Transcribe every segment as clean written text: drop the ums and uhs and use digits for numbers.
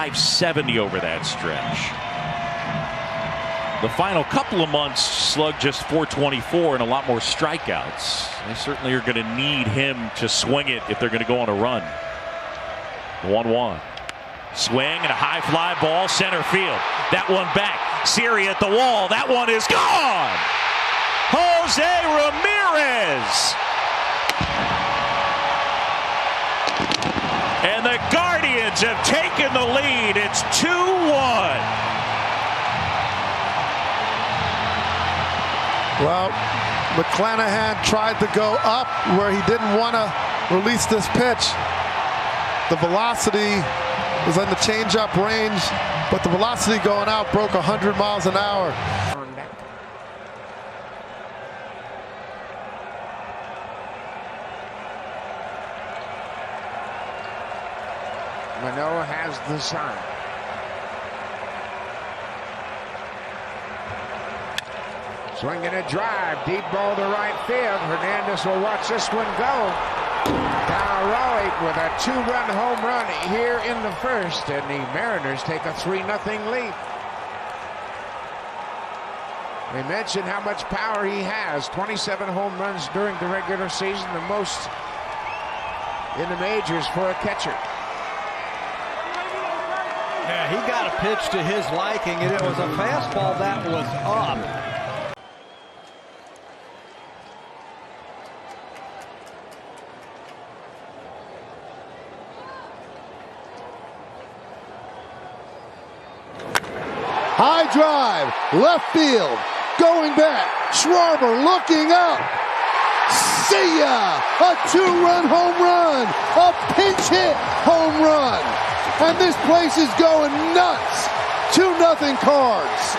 570 over that stretch. The final couple of months slugged just 424 and a lot more strikeouts. They certainly are going to need him to swing it if they're going to go on a run. 1-1. Swing and a high fly ball center field. That one back. Siri at the wall. That one is gone. Jose Ramirez. And the Guardians have taken the lead. It's 2-1. Well, McClanahan tried to go up where he didn't want to release this pitch. The velocity was in the changeup range, but the velocity going out broke 100 miles an hour. Manoah has the sign. Swinging a drive, deep ball to right field. Hernandez will watch this one go. Now Raleigh with a 2-run home run here in the first, and the Mariners take a 3-0 lead. We mentioned how much power he has. 27 home runs during the regular season, the most in the majors for a catcher. Yeah, he got a pitch to his liking, and it was a fastball that was up. High drive, left field, going back. Schwarber looking up. See ya! A 2-run home run, a pinch hit home run. And this place is going nuts. 2-0 Cards.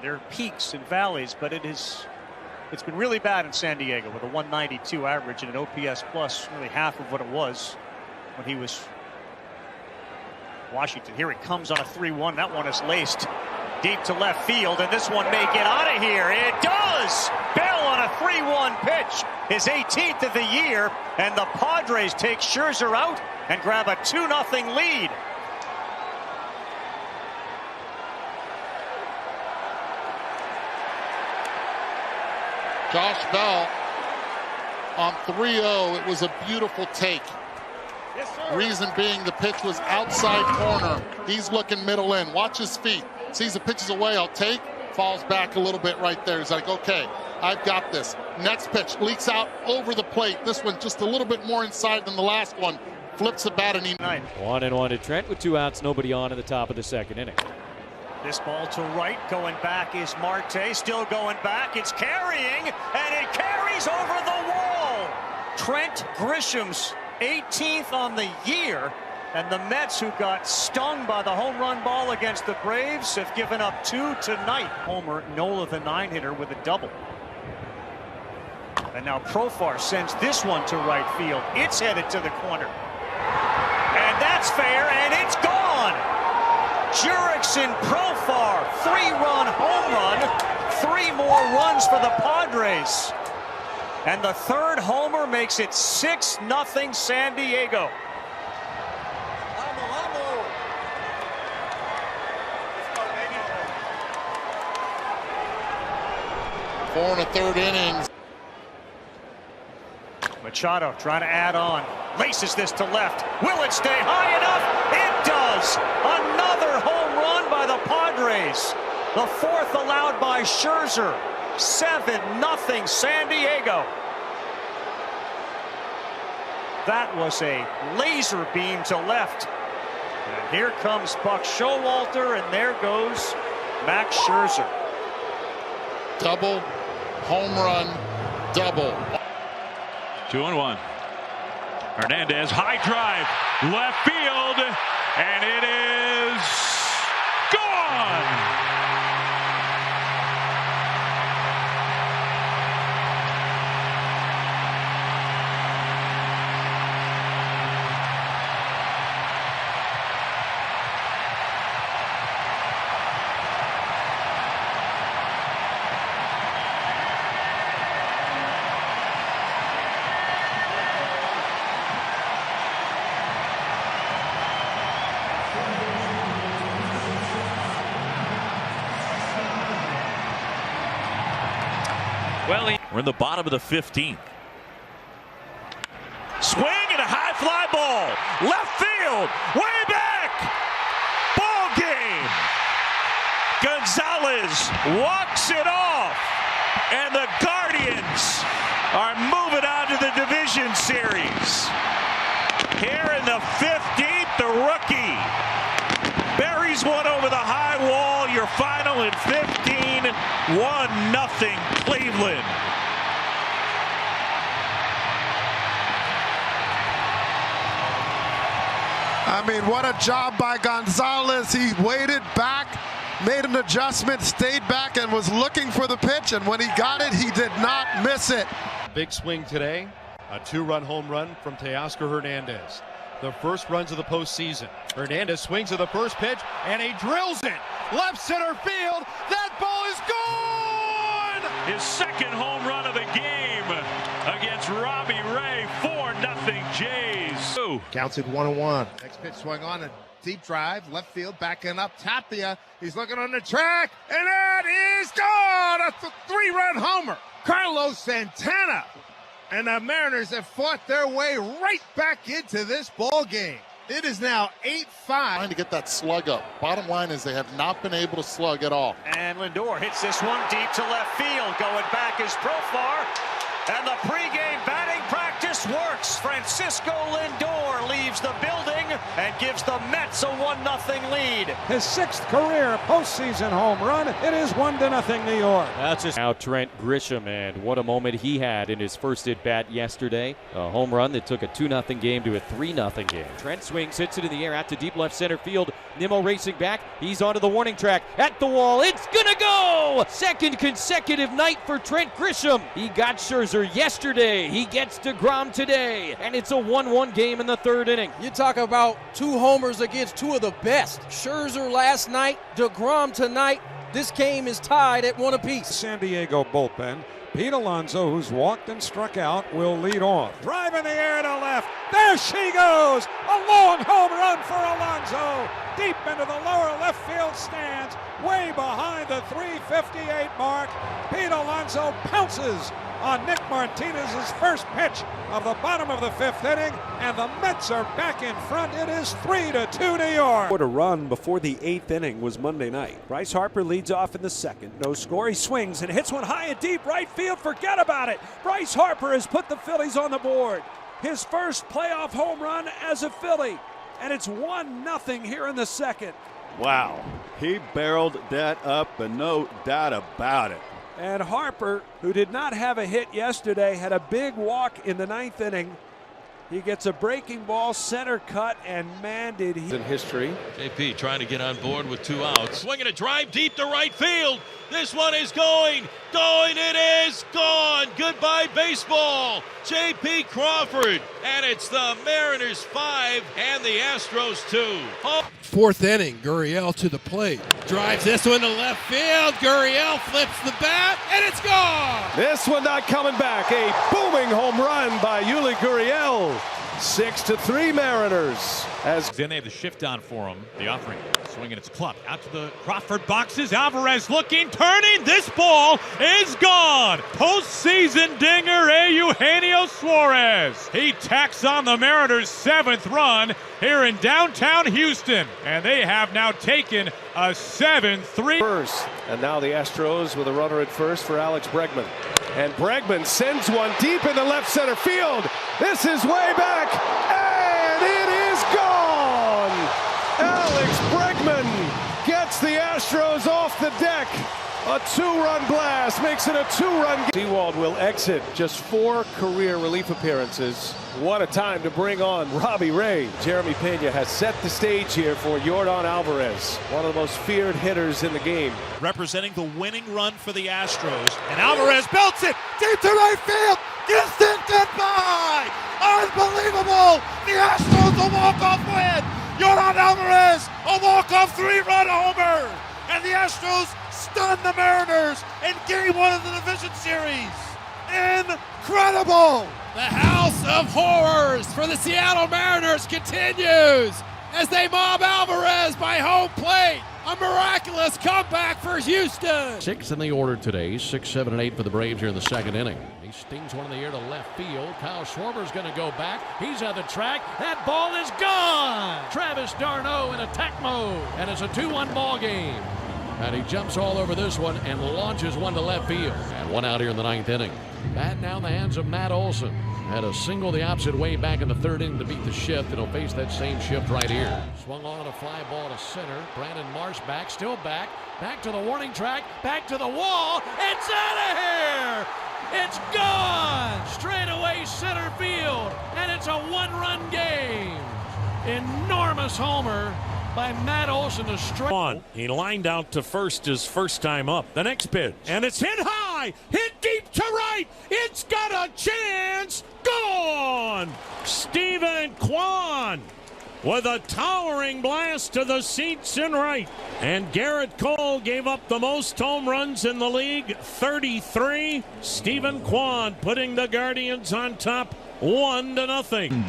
There are peaks and valleys, but it's been really bad in San Diego with a 192 average and an OPS plus, really half of what it was when he was Washington. Here it comes on a 3-1. That one is laced deep to left field, and this one may get out of here. It does! Bell on a 3-1 pitch, his 18th of the year, and the Padres take Scherzer out and grab a 2-0 lead. Josh Bell on 3-0. It was a beautiful take. Yes, sir. Reason being the pitch was outside corner. He's looking middle in. Watch his feet. Sees the pitch is away. I'll take. Falls back a little bit right there. He's like, okay, I've got this. Next pitch leaks out over the plate. This one just a little bit more inside than the last one. Flips the bat and he... 1-1 to Trent with 2 outs, nobody on in the top of the second inning. This ball to right, going back is Marte, still going back, it's carrying, and it carries over the wall! Trent Grisham's 18th on the year, and the Mets, who got stung by the home run ball against the Braves, have given up 2 tonight. Homer, Nola the 9-hitter with a double. And now Profar sends this one to right field. It's headed to the corner. And that's fair, and it's gone! Jurickson Profar, 3-run home run, 3 more runs for the Padres. And the third homer makes it 6-0 San Diego. 4 1/3 innings. Machado trying to add on. Laces this to left. Will it stay high enough? It does! Another home run by the Padres. The 4th allowed by Scherzer. 7-0 San Diego. That was a laser beam to left. And here comes Buck Showalter, and there goes Max Scherzer. Double, home run, double. 2-1. Hernandez, high drive, left field, and it is gone! Well, we're in the bottom of the 15th. Swing and a high fly ball. Left field. Way back. Ball game. Gonzalez walks it off. And the Guardians are moving on to the division series. Here in the 15th, the rookie buries one over the high wall. Your final in 15, 1-0 Cleveland. I mean, what a job by Gonzalez. He waited back, made an adjustment, stayed back, and was looking for the pitch. And when he got it, he did not miss it. Big swing today. A 2-run home run from Teoscar Hernandez. The first runs of the postseason. Hernandez swings at the first pitch, and he drills it. Left center field. That ball is gone! His second home run of the game against Robbie Ray. 4-0 Jays. Counts it 1-1. Next pitch swung on a deep drive, left field, backing up. Tapia, he's looking on the track, and that is gone! A 3-run homer. Carlos Santana. And the Mariners have fought their way right back into this ball game. It is now 8-5. Trying to get that slug up. Bottom line is they have not been able to slug at all. And Lindor hits this one deep to left field. Going back is Profar. And the pregame batting practice works. Francisco Lindor leaves the building and gives the Mets a 1-0 lead. His 6th career postseason home run. It is 1-0 New York. That's just now Trent Grisham, and what a moment he had in his first at-bat yesterday. A home run that took a 2-0 game to a 3-0 game. Trent swings, hits it in the air out to deep left center field. Nimmo racing back. He's onto the warning track. At the wall. It's gonna go! Second consecutive night for Trent Grisham. He got Scherzer yesterday. He gets DeGrom today. And it's a 1-1 game in the 3rd inning. You talk about 2 homers against 2 of the best. Scherzer last night, DeGrom tonight. This game is tied at 1 apiece. San Diego bullpen. Pete Alonso, who's walked and struck out, will lead off. Drive in the air to left. There she goes. A long home run for Alonso. Deep into the lower left field stands. Way behind the 358 mark. Pete Alonso pounces on Nick Martinez's first pitch of the bottom of the 5th inning, and the Mets are back in front. It is 3-2 New York. What a run before the 8th inning was Monday night. Bryce Harper leads off in the 2nd. No score. He swings and hits one high and deep right field. Forget about it. Bryce Harper has put the Phillies on the board. His first playoff home run as a Philly, and it's 1-0 here in the 2nd. Wow, he barreled that up, and no doubt about it. And Harper, who did not have a hit yesterday, had a big walk in the 9th inning. He gets a breaking ball, center cut, and man, did he. In history. JP trying to get on board with 2 outs. Swinging a drive deep to right field. This one is going, it is gone. Goodbye baseball. JP Crawford, and it's the Mariners 5 and the Astros 2. 4th inning, Gurriel to the plate. Drives this one to left field. Gurriel flips the bat, and it's gone. This one not coming back. A booming home run by Yuli Gurriel. 6-3 Mariners. As then they have the shift on for him. The offering swinging its club out to the Crawford boxes. Alvarez looking, turning. This ball is gone. Postseason dinger, Eugenio Suarez. He tacks on the Mariners' 7th run here in downtown Houston, and they have now taken a 7-3 first. And now the Astros with a runner at first for Alex Bregman. And Bregman sends one deep into left center field. This is way back, and it is gone. Alex Bregman gets the Astros off the deck. A 2-run blast makes it a 2-run game. Sewald will exit. Just 4 career relief appearances. What a time to bring on Robbie Ray. Jeremy Pena has set the stage here for Yordan Alvarez, one of the most feared hitters in the game. Representing the winning run for the Astros. And Alvarez belts it deep to right field. Distant goodbye. Unbelievable. The Astros a walk-off win. Yordan Alvarez a walk-off 3-run homer. And the Astros stun the Mariners in Game 1 of the division series. Incredible! The house of horrors for the Seattle Mariners continues as they mob Alvarez by home plate. A miraculous comeback for Houston. 6 in the order today. 6, 7, and 8 for the Braves here in the second inning. He stings one in the air to left field. Kyle Schwarber's going to go back. He's on the track. That ball is gone. Travis d'Arnaud in attack mode. And it's a 2-1 ball game. And he jumps all over this one and launches one to left field. And one out here in the ninth inning. Bat now in the hands of Matt Olson. Had a single the opposite way back in the third inning to beat the shift, and he'll face that same shift right here. Swung on a fly ball to center. Brandon Marsh back, still back. Back to the warning track, back to the wall. It's out of here! It's gone! Straight away center field, and it's a one-run game. Enormous homer by Matt Olson to strike. He lined out to first his first time up. The next pitch. And it's hit high, hit deep to right. It's got a chance. Gone. Stephen Kwan with a towering blast to the seats in right. And Garrett Cole gave up the most home runs in the league, 33. Stephen Kwan putting the Guardians on top, 1-0.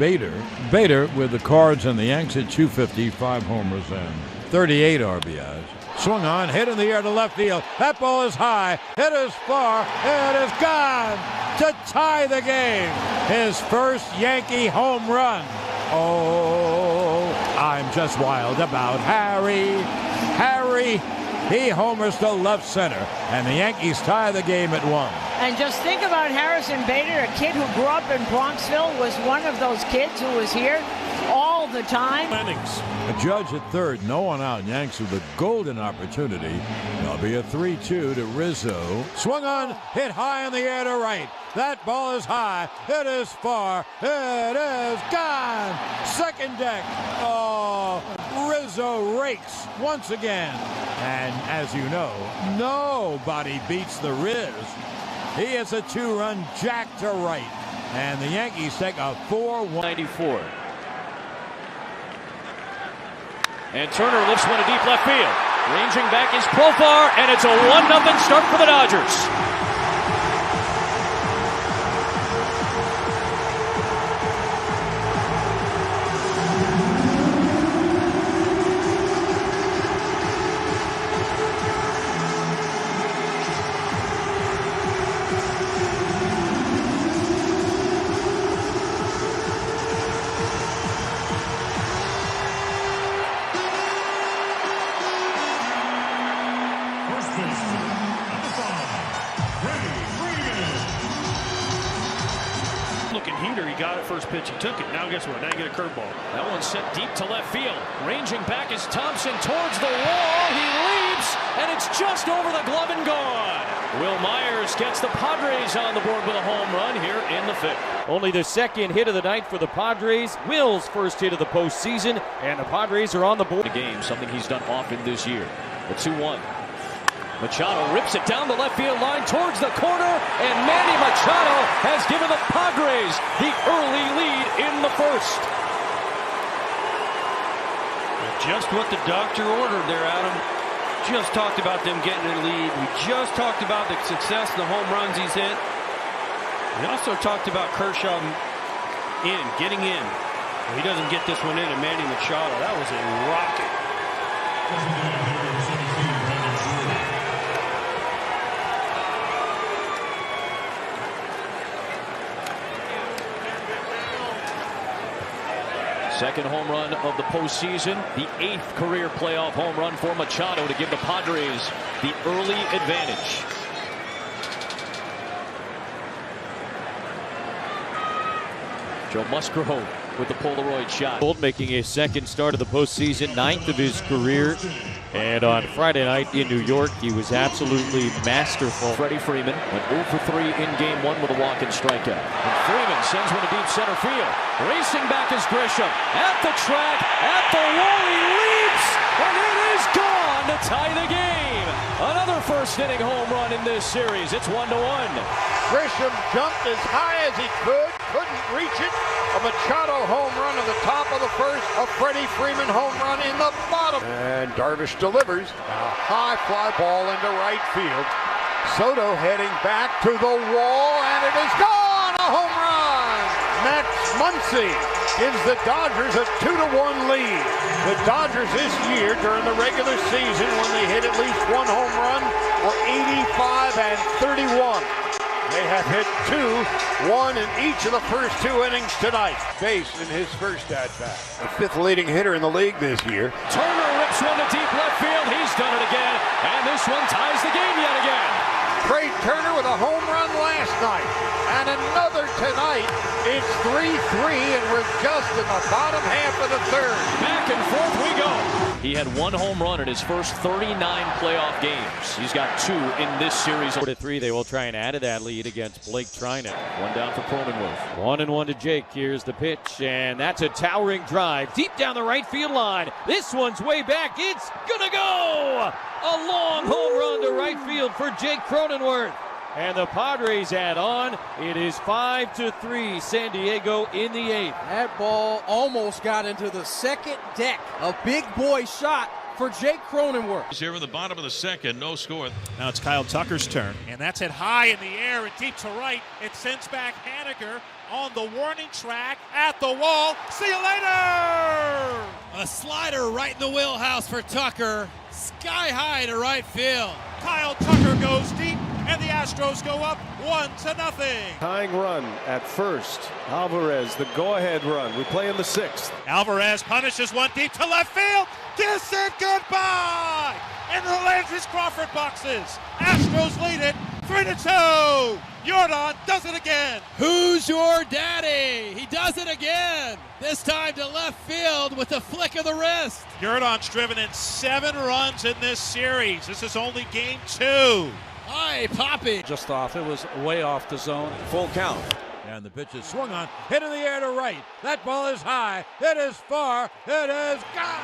Bader with the Cards and the Yanks at 250, 5 homers and 38 RBIs. Swung on, hit in the air to left field. That ball is high, it is far, it is gone to tie the game. His first Yankee home run. Oh, I'm just wild about Harry. He homers to left center, and the Yankees tie the game at 1. And just think about Harrison Bader, a kid who grew up in Bronxville, was one of those kids who was here all the time. A Judge at third, no one out. Yanks with a golden opportunity. There'll be a 3-2 to Rizzo. Swung on, hit high in the air to right. That ball is high. It is far. It is gone. Second deck. Oh, Rizzo rakes once again. And as you know, nobody beats the Riz. He is a 2-run jack to right. And the Yankees take a 4-1. And Turner lifts one to deep left field. Ranging back is Profar, and it's a 1-0 start for the Dodgers. Looking heater, he got it first pitch, he took it. Now guess what? Now you get a curveball. That one's sent deep to left field. Ranging back is Thompson towards the wall. He leaps, and it's just over the glove and gone. Will Myers gets the Padres on the board with a home run here in the fifth. Only the second hit of the night for the Padres. Will's first hit of the postseason, and the Padres are on the board. The game, something he's done often this year. The 2-1. Machado rips it down the left field line towards the corner, and Manny Machado has given the Padres the early lead in the first. Just what the doctor ordered there, Adam. Just talked about them getting a lead. We just talked about the success and the home runs he's hit. We also talked about Kershaw getting in. Well, he doesn't get this one in, and Manny Machado, that was a rocket. Second home run of the postseason, the 8th career playoff home run for Machado to give the Padres the early advantage. Joe Musgrove with the Polaroid shot. Making his second start of the postseason, 9th of his career. And on Friday night in New York, he was absolutely masterful. Freddie Freeman went 0 for 3 in game 1 with a walk and strikeout. And Freeman sends one to deep center field. Racing back is Grisham. At the track, at the wall, he leaps, and it is gone to tie the game. Another first inning home run in this series. It's 1-1. Grisham jumped as high as he couldn't reach it. A Machado home run in the top of the first, a Freddie Freeman home run in the bottom. And Darvish delivers a high fly ball into right field. Soto heading back to the wall, and it is gone! A home run! Max Muncy gives the Dodgers a 2-1 lead. The Dodgers this year during the regular season, when they hit at least one home run, were 85 and 31. They have hit 2-1 in each of the first 2 innings tonight. Base in his first at-bat. The 5th leading hitter in the league this year. Turner rips one to deep left field. He's done it again. And this one ties the game yet again. Trey Turner with a home run last night. And another tonight. It's 3-3, and we're just in the bottom half of the 3rd. Back and forth we go. He had 1 home run in his first 39 playoff games. He's got 2 in this series. 4-3, they will try and add to that lead against Blake Trinan. 1 down for Cronenworth. 1-1 to Jake. Here's the pitch, and that's a towering drive deep down the right field line. This one's way back. It's gonna go! A long home run to right field for Jake Cronenworth. And the Padres add on. It is 5-3, San Diego in the 8th. That ball almost got into the second deck. A big boy shot for Jake Cronenworth. He's here in the bottom of the 2nd, no score. Now it's Kyle Tucker's turn, and that's hit high in the air and deep to right. It sends back Haniger on the warning track at the wall. See you later! A slider right in the wheelhouse for Tucker. Sky high to right field. Kyle Tucker goes deep, and the Astros go up 1-0. Tying run at first. Alvarez, the go-ahead run. We play in the 6th. Alvarez punishes one deep to left field. Kiss it goodbye! In the Landry's Crawford boxes. Astros lead it 3-2. Jordan does it again. Who's your daddy? He does it again. This time to left field with a flick of the wrist. Jordan's driven in 7 runs in this series. This is only game 2. Hi, Poppy. Just off. It was way off the zone. Full count. And the pitch is swung on, hit in the air to right. That ball is high, it is far, it is gone.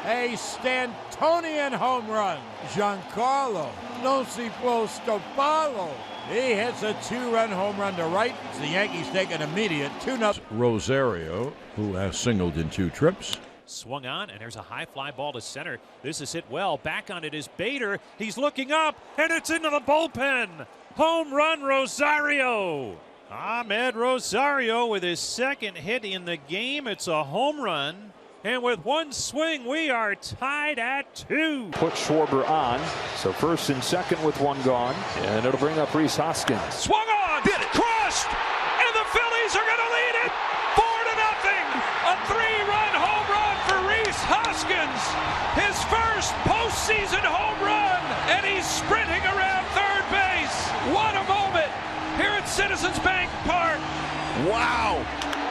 A Stantonian home run. Giancarlo non si può stopparlo. He hits a 2-run home run to right. The Yankees take an immediate 2-0. Rosario, who has singled in 2 trips. Swung on, and there's a high fly ball to center. This is hit well. Back on it is Bader. He's looking up, and it's into the bullpen. Home run, Rosario. Ahmed Rosario with his 2nd hit in the game. It's a home run. And with 1 swing, we are tied at 2. Put Schwarber on. So 1st and 2nd with 1 gone. And it'll bring up Rhys Hoskins. Swung on, did it, crushed, and the Phillies are going to lead it 4-0. A 3-run home run for Rhys Hoskins. His first postseason home run, and he's sprinting around third base. What a moment here at Citizens Bank Park. Wow.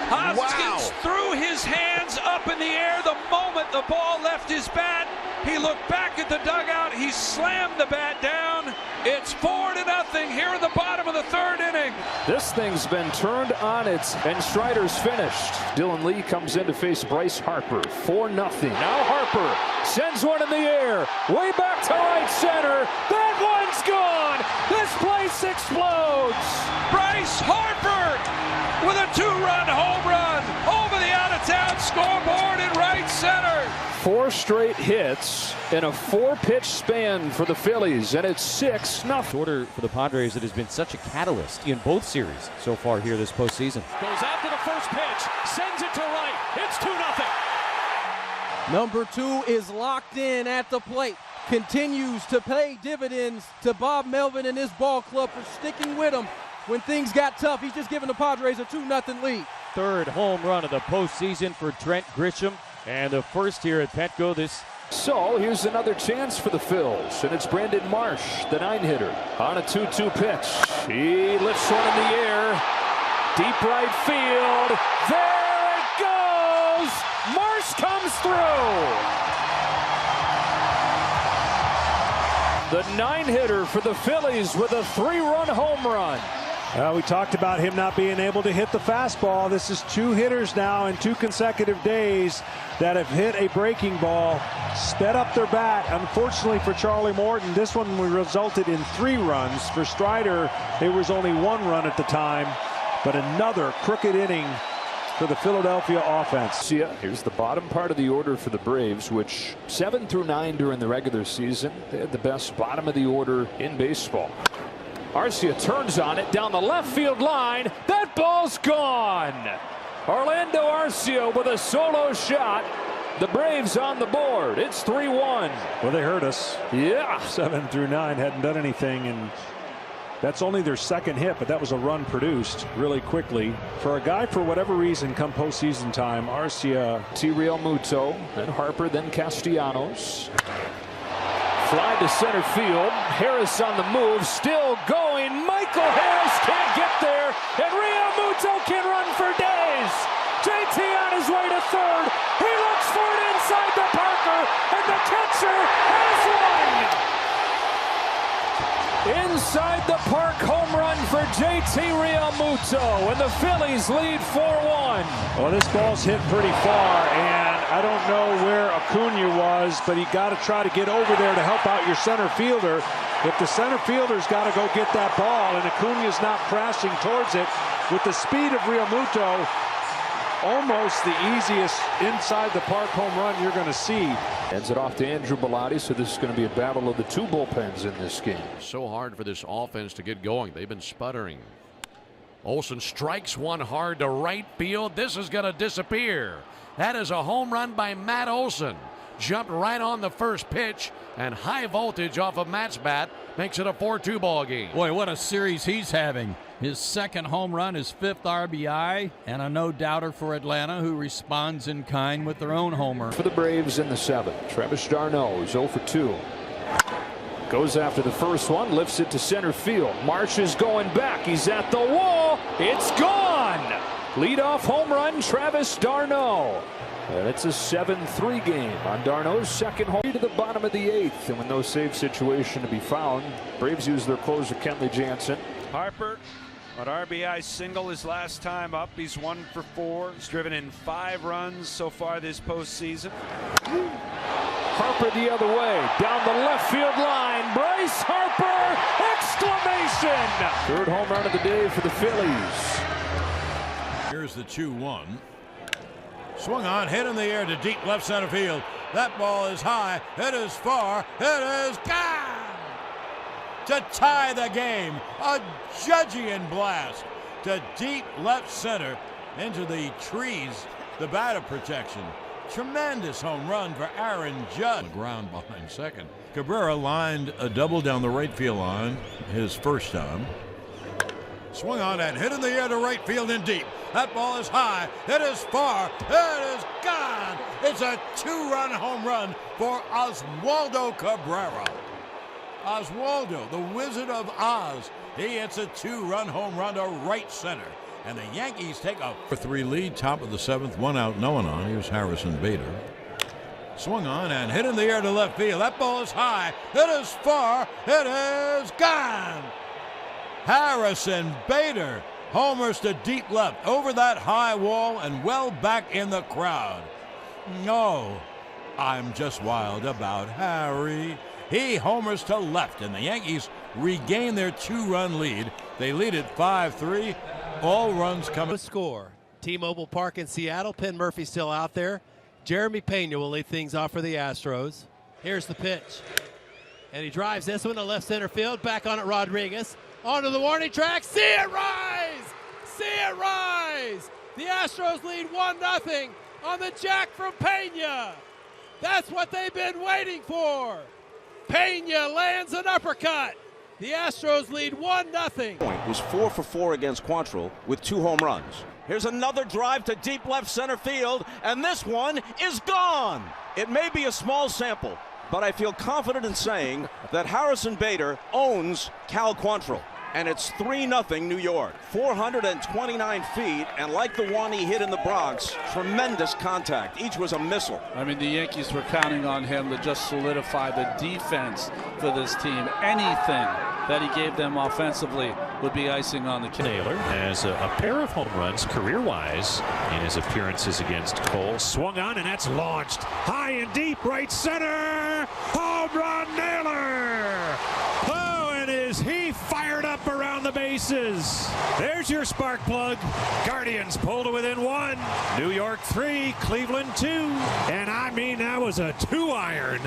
Hoskins threw his hands up in the air the moment the ball left his bat. He looked back at the dugout. He slammed the bat down. It's 4-0 here in the bottom of the 3rd inning. This thing's been turned on its, and Strider's finished. Dylan Lee comes in to face Bryce Harper. 4-0. Now Harper sends one in the air. Way back to right center. That one's gone. This place explodes. Bryce Harper with a 2-run home run over the out-of-town scoreboard in right center. 4 straight hits in a 4-pitch span for the Phillies, and it's 6-0. Order for the Padres that has been such a catalyst in both series so far here this postseason. Goes out to the first pitch, sends it to right. It's 2-0. Number 2 is locked in at the plate. Continues to pay dividends to Bob Melvin and his ball club for sticking with him when things got tough. He's just giving the Padres a 2-0 lead. 3rd home run of the postseason for Trent Grisham, and the 1st here at Petco. So here's another chance for the Phils, and it's Brandon Marsh, the 9-hitter, on a 2-2 pitch. He lifts one in the air, deep right field. There it goes. Marsh comes through. The 9-hitter for the Phillies with a 3-run home run. We talked about him not being able to hit the fastball. This is 2 hitters now in 2 consecutive days that have hit a breaking ball, sped up their bat. Unfortunately for Charlie Morton, this one resulted in 3 runs. For Strider, it was only 1 run at the time, but another crooked inning for the Philadelphia offense. Here's the bottom part of the order for the Braves, which 7 through 9 during the regular season, they had the best bottom of the order in baseball. Arcia turns on it down the left field line. That ball's gone. Orlando Arcia with a solo shot. The Braves on the board. It's 3-1. Well, they hurt us. Yeah. 7 through 9 hadn't done anything, and that's only their second hit, but that was a run produced really quickly. For a guy, for whatever reason, come postseason time, Arcia. Real Muto, then Harper, then Castellanos. Fly to center field. Harris on the move, still going. Michael Harris can't get there, and Real Muto can run for days. JT on his way to third. He looks for it inside the Parker, and the catcher has one. Inside the park home run for JT Realmuto, and the Phillies lead 4-1. Well, this ball's hit pretty far, and I don't know where Acuna was, but you got to try to get over there to help out your center fielder. If the center fielder's got to go get that ball, and Acuna's not crashing towards it, with the speed of Realmuto, almost the easiest inside the park home run you're going to see. Hands it off to Andrew Bellotti, so this is going to be a battle of the two bullpens in this game. So hard for this offense to get going. They've been sputtering. Olsen strikes one hard to right field. This is going to disappear. That is a home run by Matt Olson. Jumped right on the first pitch, and high voltage off of Matt's bat makes it a 4-2 ball game. Boy, what a series he's having. His second home run, his 5th RBI, and a no-doubter for Atlanta, who responds in kind with their own homer. For the Braves in the 7th, Travis d'Arnaud is 0 for 2. Goes after the first one, lifts it to center field. Marsh is going back. He's at the wall. It's gone. Leadoff home run, Travis d'Arnaud. And it's a 7-3 game on d'Arnaud's second home to the bottom of the 8th. And with no save situation to be found, Braves use their closer, Kenley Jansen. Harper, an RBI single his last time up. He's 1 for 4. He's driven in 5 runs so far this postseason. Harper the other way, down the left field line. Bryce Harper, exclamation! Third home run of the day for the Phillies. Here's the 2-1. Swung on, hit in the air to deep left center field. That ball is high, it is far, it is gone! To tie the game, a Judgian blast to deep left center into the trees, the batter protection. Tremendous home run for Aaron Judge. The ground behind second. Cabrera lined a double down the right field line his first time. Swung on and hit in the air to right field and deep. That ball is high. It is far. It is gone. It's a 2-run home run for Oswaldo Cabrera. Oswaldo, the Wizard of Oz. He hits a 2-run home run to right center. And the Yankees take a 4-3 lead, top of the 7th, 1 out, no one on. Here's Harrison Bader. Swung on and hit in the air to left field. That ball is high. It is far. It is gone. Harrison Bader homers to deep left over that high wall and well back in the crowd. No, I'm just wild about Harry. He homers to left, and the Yankees regain their 2-run lead. They lead it 5-3. All runs coming. Score. T-Mobile Park in Seattle. Penn Murphy still out there. Jeremy Pena will lead things off for the Astros. Here's the pitch. And he drives this one to left center field. Back on it, Rodriguez. Onto the warning track. See it rise! See it rise! The Astros lead 1-0 on the jack from Pena. That's what they've been waiting for. Pena lands an uppercut. The Astros lead 1-0. Was 4 for 4 against Quantrill with 2 home runs. Here's another drive to deep left center field, and this one is gone. It may be a small sample, but I feel confident in saying that Harrison Bader owns Cal Quantrill. And it's 3-0 New York. 429 feet, and like the one he hit in the Bronx, tremendous contact. Each was a missile. I mean, the Yankees were counting on him to just solidify the defense for this team. Anything that he gave them offensively would be icing on the cake. Naylor has a pair of home runs career-wise in his appearances against Cole. Swung on, and that's launched high and deep right center. Home run, Naylor! Oh, and is he fired up around the bases. There's your spark plug. Guardians pull to within 1. New York 3, Cleveland 2. And I mean, that was a 2-iron.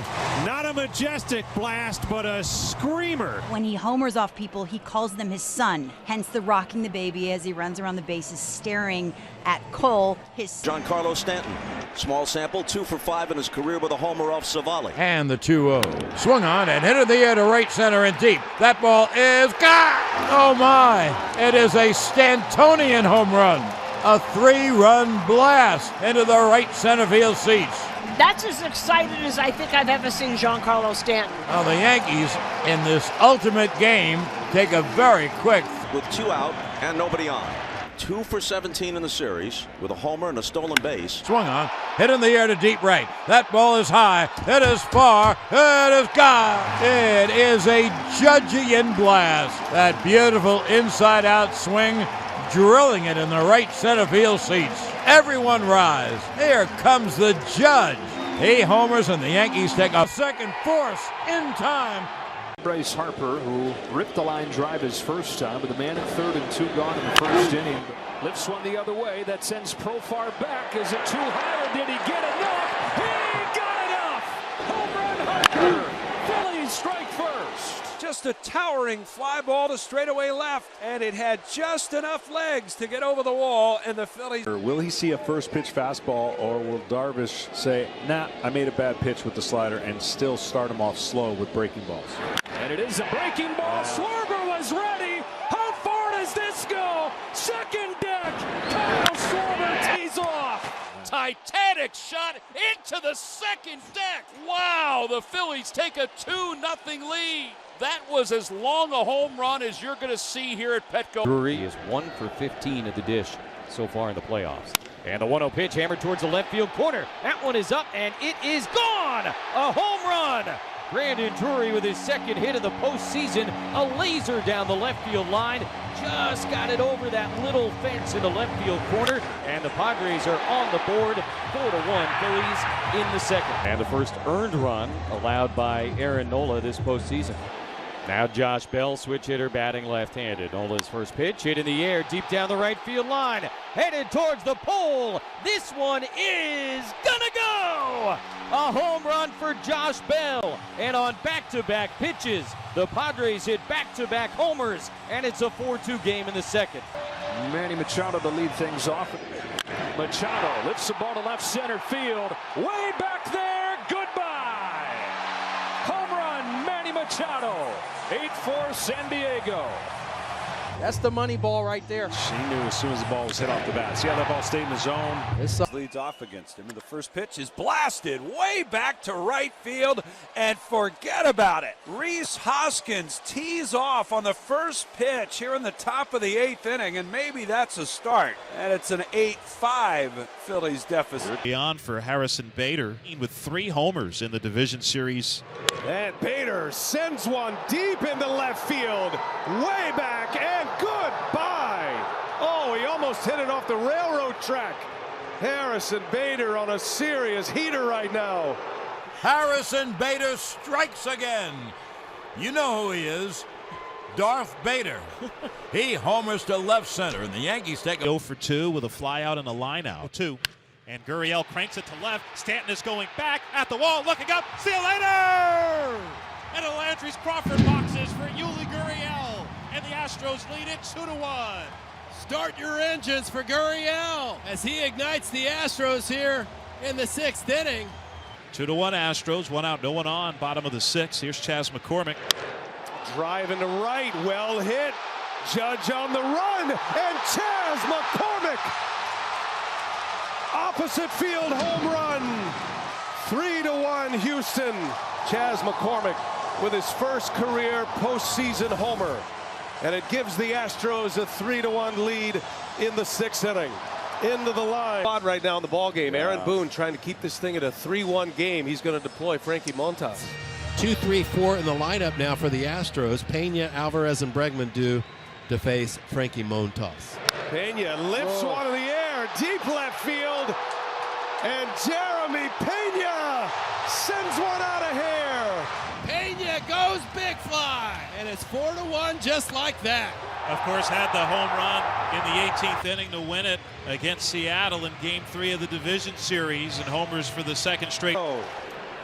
Not a majestic blast, but a screamer. When he homers off people, he calls them his son. Hence the rocking the baby as he runs around the bases staring at Cole. Giancarlo Stanton. Small sample, 2 for 5 in his career with a homer off Savali. And the 2-0. Swung on and hit in the air to right center and deep. That ball is gone. Oh my. It is a Stantonian home run. A 3-run blast into the right center field seats. That's as excited as I think I've ever seen Giancarlo Stanton. Now the Yankees in this ultimate game take a very quick. With 2 out and nobody on. 2 for 17 in the series with a homer and a stolen base. Swung on, hit in the air to deep right. That ball is high, it is far, it is gone. It is a Judgian blast. That beautiful inside-out swing, drilling it in the right center field seats. Everyone rise. Here comes the Judge. He homers and the Yankees take a second force in time. Bryce Harper, who ripped the line drive his first time with a man at 3rd and 2 gone in the first inning. Lifts one the other way. That sends Profar back. Is it too high or did he get enough? He got enough! Home run Harper! Phillies strike first. Just a towering fly ball to straightaway left, and it had just enough legs to get over the wall, and the Phillies. Will he see a first pitch fastball, or will Darvish say, nah, I made a bad pitch with the slider, and still start him off slow with breaking balls? And it is a breaking ball. Schwarber was ready. How far does this go? Second deck. Kyle Schwarber tees off. Titanic shot into the second deck. Wow, the Phillies take a 2-0 lead. That was as long a home run as you're going to see here at Petco. Drury is 1 for 15 at the dish so far in the playoffs. And the 1-0 pitch hammered towards the left field corner. That one is up and it is gone. A home run. Brandon Drury with his second hit of the postseason. A laser down the left field line. Just got it over that little fence in the left field corner. And the Padres are on the board. 4-1 Phillies in the second. And the first earned run allowed by Aaron Nola this postseason. Now Josh Bell, switch hitter, batting left-handed. Nola's first pitch hit in the air deep down the right field line. Headed towards the pole. This one is gonna go! A home run for Josh Bell. And on back-to-back pitches, the Padres hit back-to-back homers. And it's a 4-2 game in the second. Manny Machado to lead things off. Machado lifts the ball to left center field. Way back there, goodbye! Home run, Manny Machado. 8-4 San Diego. That's the money ball right there. She knew as soon as the ball was hit off the bat. See how that ball stayed in the zone? This leads off against him, and the first pitch is blasted way back to right field, and forget about it. Rhys Hoskins tees off on the first pitch here in the top of the 8th inning, and maybe that's a start. And it's an 8-5 Phillies deficit. Beyond for Harrison Bader with 3 homers in the division series. And Bader sends one deep into left field, way back, and goodbye. Oh, he almost hit it off the railroad track. Harrison Bader on a serious heater right now. Harrison Bader strikes again. You know who he is. Darth Bader. He homers to left center, and the Yankees take 0 for 2 with a fly out and a line out. 2. And Gurriel cranks it to left. Stanton is going back at the wall, looking up. See you later! And the Landry's Crawford boxes for Yuli Gurriel. And the Astros lead it 2-1. Start your engines for Gurriel as he ignites the Astros here in the 6th inning. 2-1 Astros, 1 out, no one on. Bottom of the 6th. Here's Chas McCormick. Driving to right, well hit. Judge on the run, and Chas McCormick. Opposite field home run. 3-1 Houston. Chas McCormick with his first career postseason homer. And it gives the Astros a 3-1 lead in the 6th inning. Into the line. Right now in the ball game, Aaron Boone trying to keep this thing at a 3-1 game. He's going to deploy Frankie Montas. 2, 3, 4 in the lineup now for the Astros. Pena, Alvarez, and Bregman due to face Frankie Montas. Pena lifts one in the air, deep left field, and Jeremy Pena sends one out of here. Pena goes big fly, and it's 4-1 just like that. Of course, had the home run in the 18th inning to win it against Seattle in Game 3 of the division series, and homers for the second straight.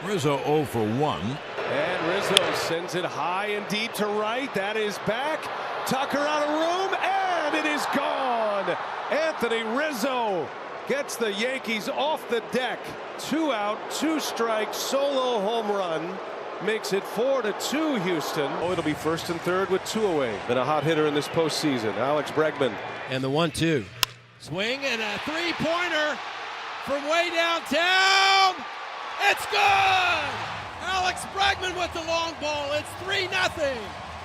Rizzo 0 for 1. And Rizzo sends it high and deep to right. That is back. Tucker out of room, and it is gone. Anthony Rizzo gets the Yankees off the deck. 2 out, 2 strikes, solo home run. Makes it 4-2 Houston. Oh, it'll be first and third with 2 away. Been a hot hitter in this postseason. Alex Bregman. And the 1-2. Swing and a 3-pointer from way downtown. It's good! Alex Bregman with the long ball. It's 3-0.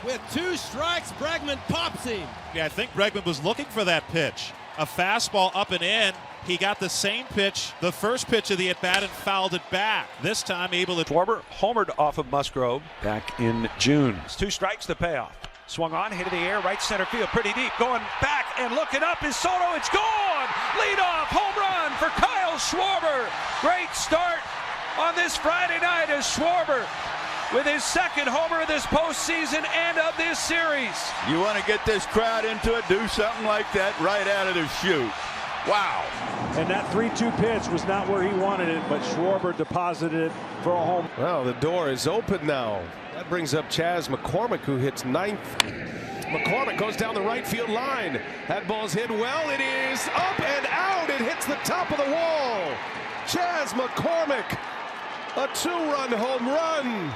With 2 strikes, Bregman pops him. Yeah, I think Bregman was looking for that pitch. A fastball up and in. He got the same pitch, the first pitch of the at-bat, and fouled it back. This time able to... Schwarber homered off of Musgrove back in June. 2 strikes, the payoff. Swung on, hit in the air, right center field, pretty deep. Going back and looking up is Soto. It's gone! Leadoff home run for Kyle Schwarber. Great start on this Friday night as Schwarber with his second homer of this postseason and of this series. You want to get this crowd into it, do something like that right out of the chute. Wow. And that 3-2 pitch was not where he wanted it, but Schwarber deposited it for a home. Well, the door is open now. That brings up Chas McCormick, who hits 9th. McCormick goes down the right field line. That ball's hit well. It is up and out. It hits the top of the wall. Chas McCormick, a 2-run home run.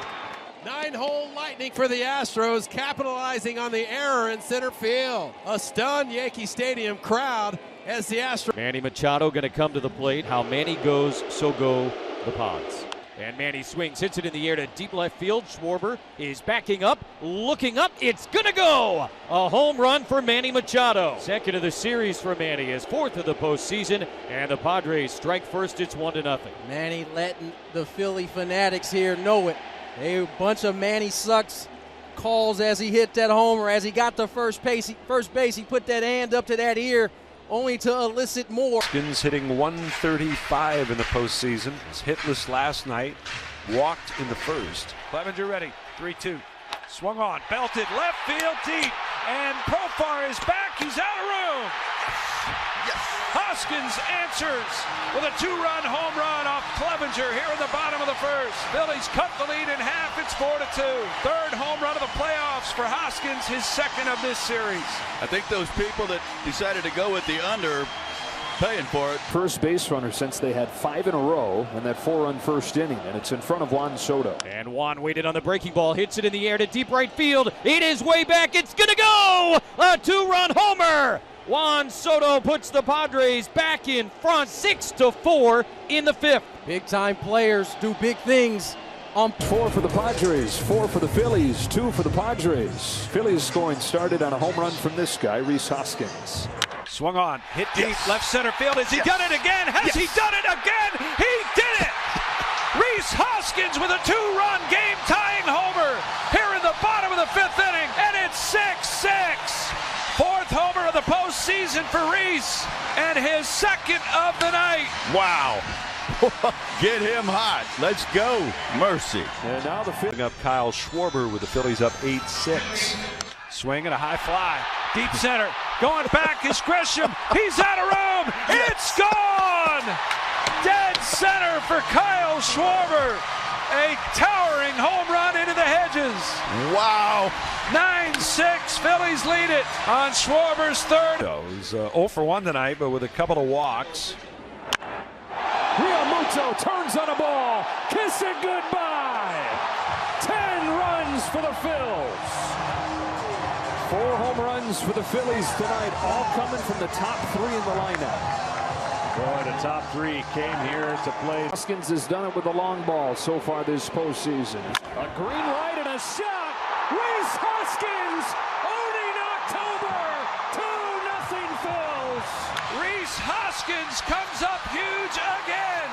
9-hole lightning for the Astros, capitalizing on the error in center field. A stunned Yankee Stadium crowd as the Astros. Manny Machado going to come to the plate. How Manny goes, so go the Pods. And Manny swings, hits it in the air to deep left field. Schwarber is backing up, looking up. It's going to go! A home run for Manny Machado. Second of the series for Manny, his 4th of the postseason. And the Padres strike first. It's 1-0. Manny letting the Philly fanatics here know it. A bunch of Manny sucks calls as he hit that homer. As he got to first base, he put that hand up to that ear, only to elicit more. Skins hitting 135 in the postseason. Was hitless last night. Walked in the first. Clevenger ready. 3-2. Swung on. Belted left field deep. And Profar is back. He's out of room. Yes. Hoskins answers with a 2-run home run off Clevenger here in the bottom of the first. Phillies cut the lead in half. It's 4-2. Third home run of the playoffs for Hoskins, his second of this series. I think those people that decided to go with the under paying for it. First base runner since they had 5 in a row in that 4-run first inning, and it's in front of Juan Soto. And Juan waited on the breaking ball, hits it in the air to deep right field. It is way back. It's going to go! A 2-run homer! Juan Soto puts the Padres back in front, 6-4 in the 5th. Big-time players do big things. 4 for the Padres, 4 for the Phillies, 2 for the Padres. Phillies scoring started on a home run from this guy, Rhys Hoskins. Swung on, hit deep, left center field. Has he done it again? Has he done it again? He did it! Rhys Hoskins with a 2-run game-tying homer here in the bottom of the 5th inning, and it's 6-6. 4th homer of the postseason for Rhys, and his second of the night. Wow. Get him hot. Let's go. Mercy. And now the Phillies up Kyle Schwarber with the Phillies up 8-6. Swing and a high fly. Deep center. Going back is Grisham. He's out of room. It's gone. Dead center for Kyle Schwarber. A towering home run into the hedges. Wow. 9-6. Phillies lead it on Schwarber's third. He's 0 for 1 tonight, but with a couple of walks. Realmuto turns on a ball. Kiss it goodbye. 10 runs for the Phils. 4 home runs for the Phillies tonight, all coming from the top 3 in the lineup. Boy, the top 3 came here to play. Hoskins has done it with a long ball so far this postseason. A green light and a shot. Rhys Hoskins owning October. 2-0 Phils. Rhys Hoskins comes up huge again.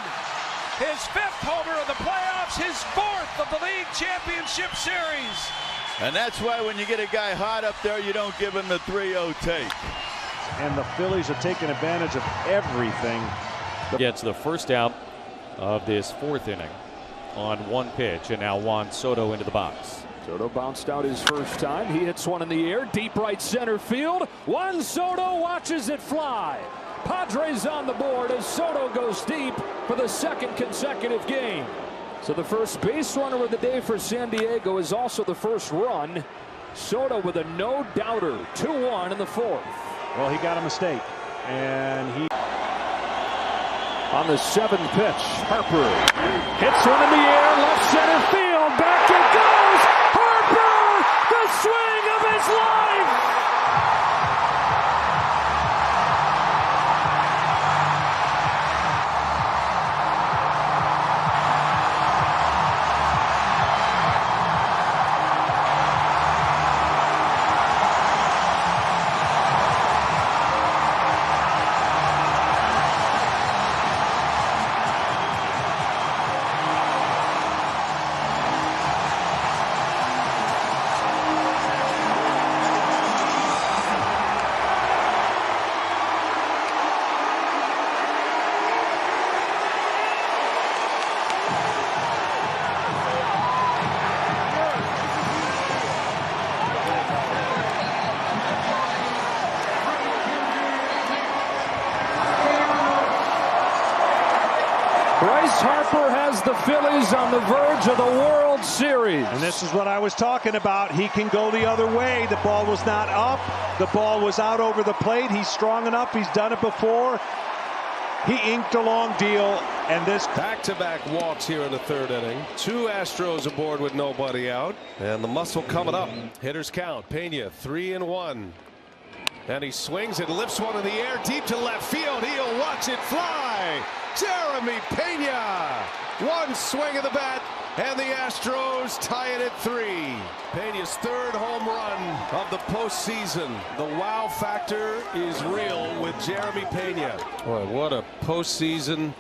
His 5th homer of the playoffs, his 4th of the league championship series. And that's why when you get a guy hot up there, you don't give him the 3-0 take. And the Phillies are taking advantage of everything. Gets the first out of this 4th inning. on one pitch, and now Juan Soto into the box. Soto bounced out his first time. He hits one in the air, deep right center field. Juan Soto watches it fly. Padres on the board as Soto goes deep for the second consecutive game. So the first base runner of the day for San Diego is also the first run. Soto with a no-doubter, 2-1 in the fourth. Well, he got a mistake, and he... On the seventh pitch, Harper hits one in the air, left center field, back it goes! Harper, the swing of his life! Bryce Harper has the Phillies on the verge of the World Series. And this is what I was talking about. He can go the other way. The ball was not up. The ball was out over the plate. He's strong enough. He's done it before. He inked a long deal. And this back-to-back walks here in the third inning. 2 Astros aboard with nobody out. And the muscle coming up. Hitters count. Pena 3-1. And he swings and lifts one in the air deep to left field. He'll watch it fly. Jeremy Pena. One swing of the bat, and the Astros tie it at 3. Pena's third home run of the postseason. The wow factor is real with Jeremy Pena. Boy, what a postseason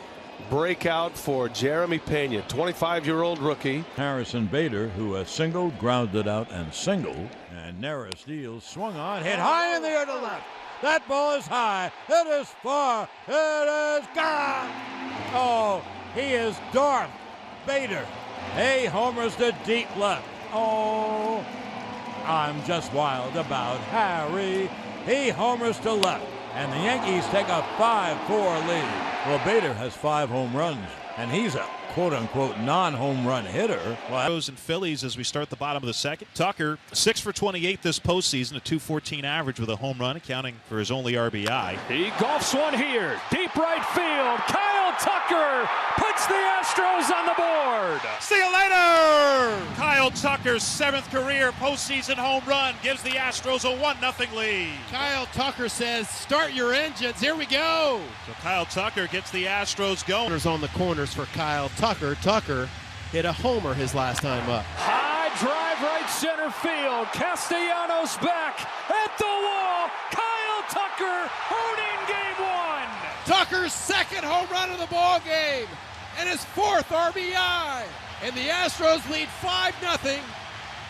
breakout for Jeremy Pena, 25-year-old rookie. Harrison Bader, who has singled, grounded out, and singled. And Neris deals, swung on, hit high in the air to left. That ball is high. It is far. It is gone. Oh, he is Darth Vader. He homers to deep left. Oh, I'm just wild about Harry. He homers to left. And the Yankees take a 5-4 lead. Well, Bader has 5 home runs, and he's a quote-unquote non-home run hitter. Astros and Phillies as we start the bottom of the second. Tucker, 6 for 28 this postseason, a .214 average with a home run, accounting for his only RBI. He golfs one here, deep right field. Kyle Tucker puts the Astros on the board. See you later! Kyle Tucker's 7th career postseason home run gives the Astros a 1-0 lead. Kyle Tucker says, start your engines, here we go. So Kyle Tucker gets the Astros going. On the corners for Kyle Tucker. Tucker hit a homer his last time up. High drive right center field. Castellanos back at the wall. Kyle Tucker owning game 1. Tucker's 2nd home run of the ball game and his 4th RBI. And the Astros lead 5-0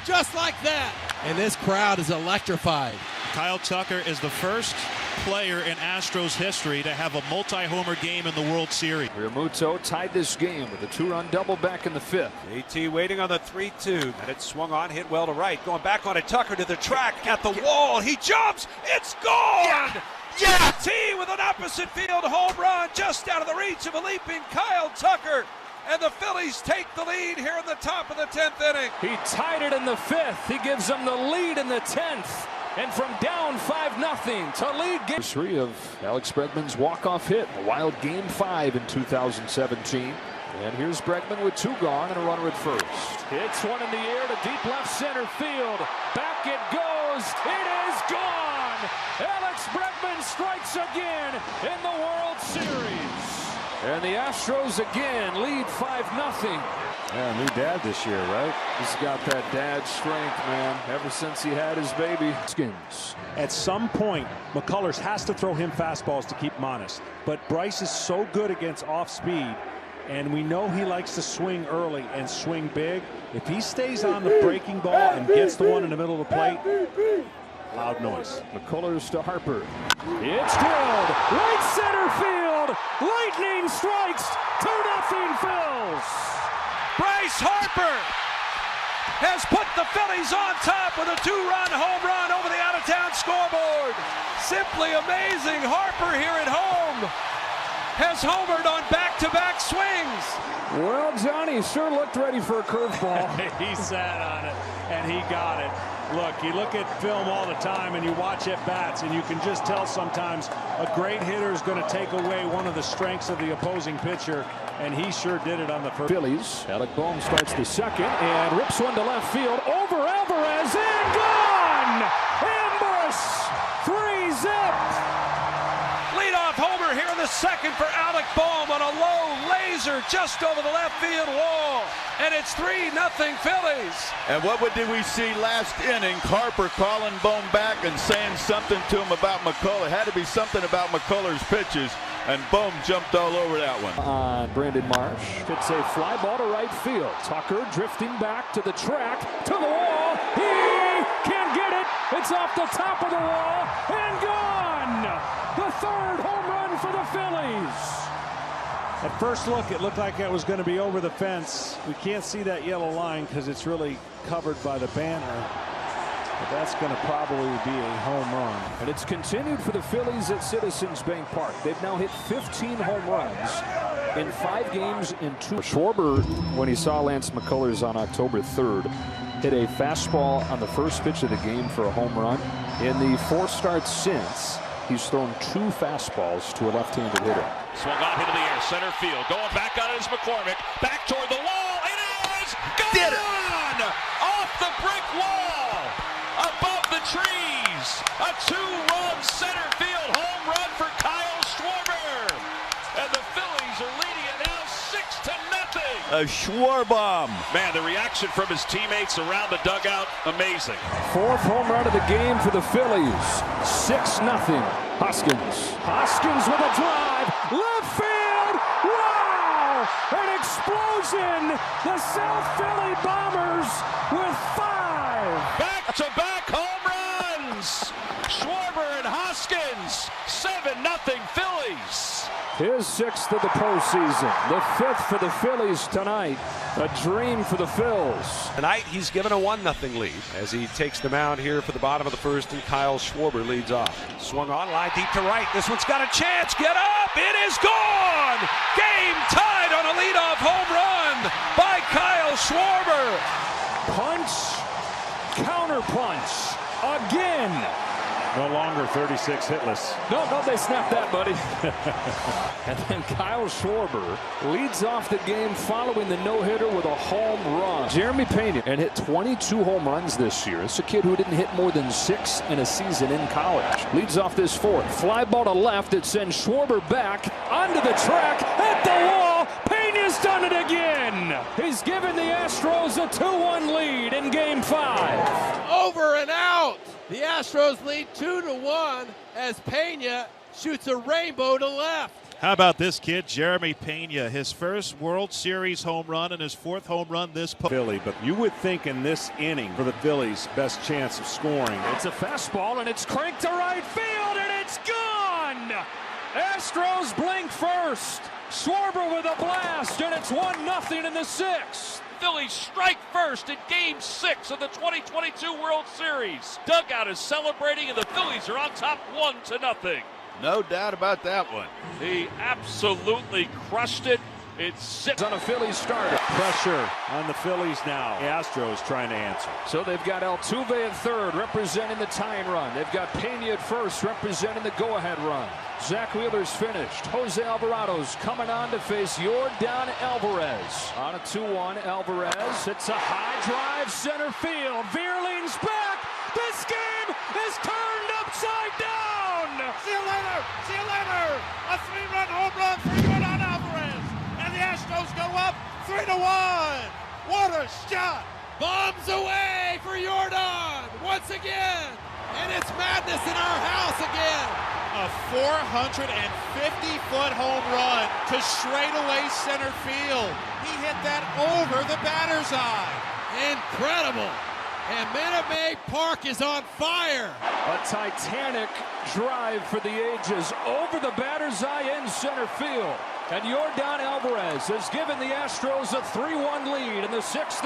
just like that. And this crowd is electrified. Kyle Tucker is the first player in Astros history to have a multi-homer game in the World Series. Realmuto tied this game with a 2-run double back in the 5th. JT waiting on the 3-2. And it swung on, hit well to right. Going back on it, Tucker to the track, at the wall. He jumps. It's gone! Yeah! JT with an opposite field home run just out of the reach of a leaping Kyle Tucker. And the Phillies take the lead here in the top of the 10th inning. He tied it in the 5th. He gives them the lead in the 10th. And from down 5-0 to lead game 3 of Alex Bregman's walk-off hit, a wild game 5 in 2017. And here's Bregman with 2 gone and a runner at first. Hits one in the air to deep left center field. Back it goes. It is gone. Alex Bregman strikes again in the World Series. And the Astros again lead 5-0. Yeah, new dad this year, right? He's got that dad strength, man, ever since he had his baby. Skins. At some point, McCullers has to throw him fastballs to keep him honest. But Bryce is so good against off speed, and we know he likes to swing early and swing big. If he stays on the breaking ball and gets the one in the middle of the plate, loud noise. McCullers to Harper. It's drilled. Right center field. Lightning strikes. 2-0 Phils. Bryce Harper has put the Phillies on top with a 2-run home run over the out-of-town scoreboard. Simply amazing. Harper here at home has homered on back-to-back swings. Well, Johnny sure looked ready for a curveball. He sat on it, and he got it. Look, you look at film all the time, and you watch at-bats, and you can just tell sometimes a great hitter is going to take away one of the strengths of the opposing pitcher, and he sure did it on the first. Phillies. Alec Bohm starts the second and rips one to left field over Alvarez and gone! Ambush! 3-zip! Leadoff homer here in the second for Alec Bohm on a low laser just over the left field wall. And it's 3-0 Phillies. And what did we see last inning? Harper calling Bohm back and saying something to him about McCullough. It had to be something about McCullers' pitches, and Bohm jumped all over that one. Brandon Marsh hits a fly ball to right field. Tucker drifting back to the track, to the wall. He can't get it. It's off the top of the wall and gone. The third home run for the Phillies. At first look, it looked like it was going to be over the fence. We can't see that yellow line because it's really covered by the banner. But that's going to probably be a home run. And it's continued for the Phillies at Citizens Bank Park. They've now hit 15 home runs in 5 games in 2. Schwarber, when he saw Lance McCullers on October 3rd, hit a fastball on the first pitch of the game for a home run. In the 4 starts since, he's thrown 2 fastballs to a left-handed hitter. Swung on into the air, center field. Going back on it is McCormick. Back toward the wall. It is gone! Did it! Off the brick wall. Above the trees. A 2-run center field home run for Kyle Schwarber. And the Phillies are leading it now 6-0. A Schwarbomb. Man, the reaction from his teammates around the dugout, amazing. 4th home run of the game for the Phillies. 6-0. Hoskins with a drive. Left field. Wow! An explosion. The South Philly Bombers with 5. Back-to-back home runs. Schwarber and Hoskins. 7-0 Phillies. His 6th of the postseason. The 5th for the Phillies tonight. A dream for the Phils. Tonight he's given a 1-0 lead as he takes the mound here for the bottom of the first, and Kyle Schwarber leads off. Swung on, line deep to right. This one's got a chance. Get up! It is gone! Game tied on a leadoff home run by Kyle Schwarber. Punch, counter punch, again. No longer 36 hitless. No, they snapped that, buddy. And then Kyle Schwarber leads off the game following the no-hitter with a home run. Jeremy Pena and hit 22 home runs this year. It's a kid who didn't hit more than 6 in a season in college. Leads off this 4th. Fly ball to left that sends Schwarber back onto the track at the wall. Pena's done it again. He's given the Astros a 2-1 lead in Game 5. Over and out. The Astros lead 2-1 as Pena shoots a rainbow to left. How about this kid, Jeremy Pena, his first World Series home run and his 4th home run this Philly, but you would think in this inning for the Phillies, best chance of scoring. It's a fastball and it's cranked to right field and it's gone. Astros blink first. Schwarber with a blast and it's 1-0 in the 6th. Phillies strike first in Game 6 of the 2022 World Series. Dugout is celebrating, and the Phillies are on top 1-0. No doubt about that one. He absolutely crushed it. It's 6 on a Phillies starter. Pressure on the Phillies now. The Astros trying to answer. So they've got Altuve at 3rd representing the tying run. They've got Pena at 1st representing the go-ahead run. Zach Wheeler's finished. Jose Alvarado's coming on to face Yordan Alvarez. On a 2-1, Alvarez hits a high drive center field. Veer leans back. This game is turned upside down. See you later. See you later. A 3-run home run for Yordan Alvarez. And the Astros go up 3-1. What a shot. Bombs away for Yordan once again. And it's madness in our house again. A 450-foot home run to straightaway center field. He hit that over the batter's eye. Incredible. And Minute Maid Park is on fire. A titanic drive for the ages over the batter's eye in center field. And Yordan Alvarez has given the Astros a 3-1 lead in the 6th.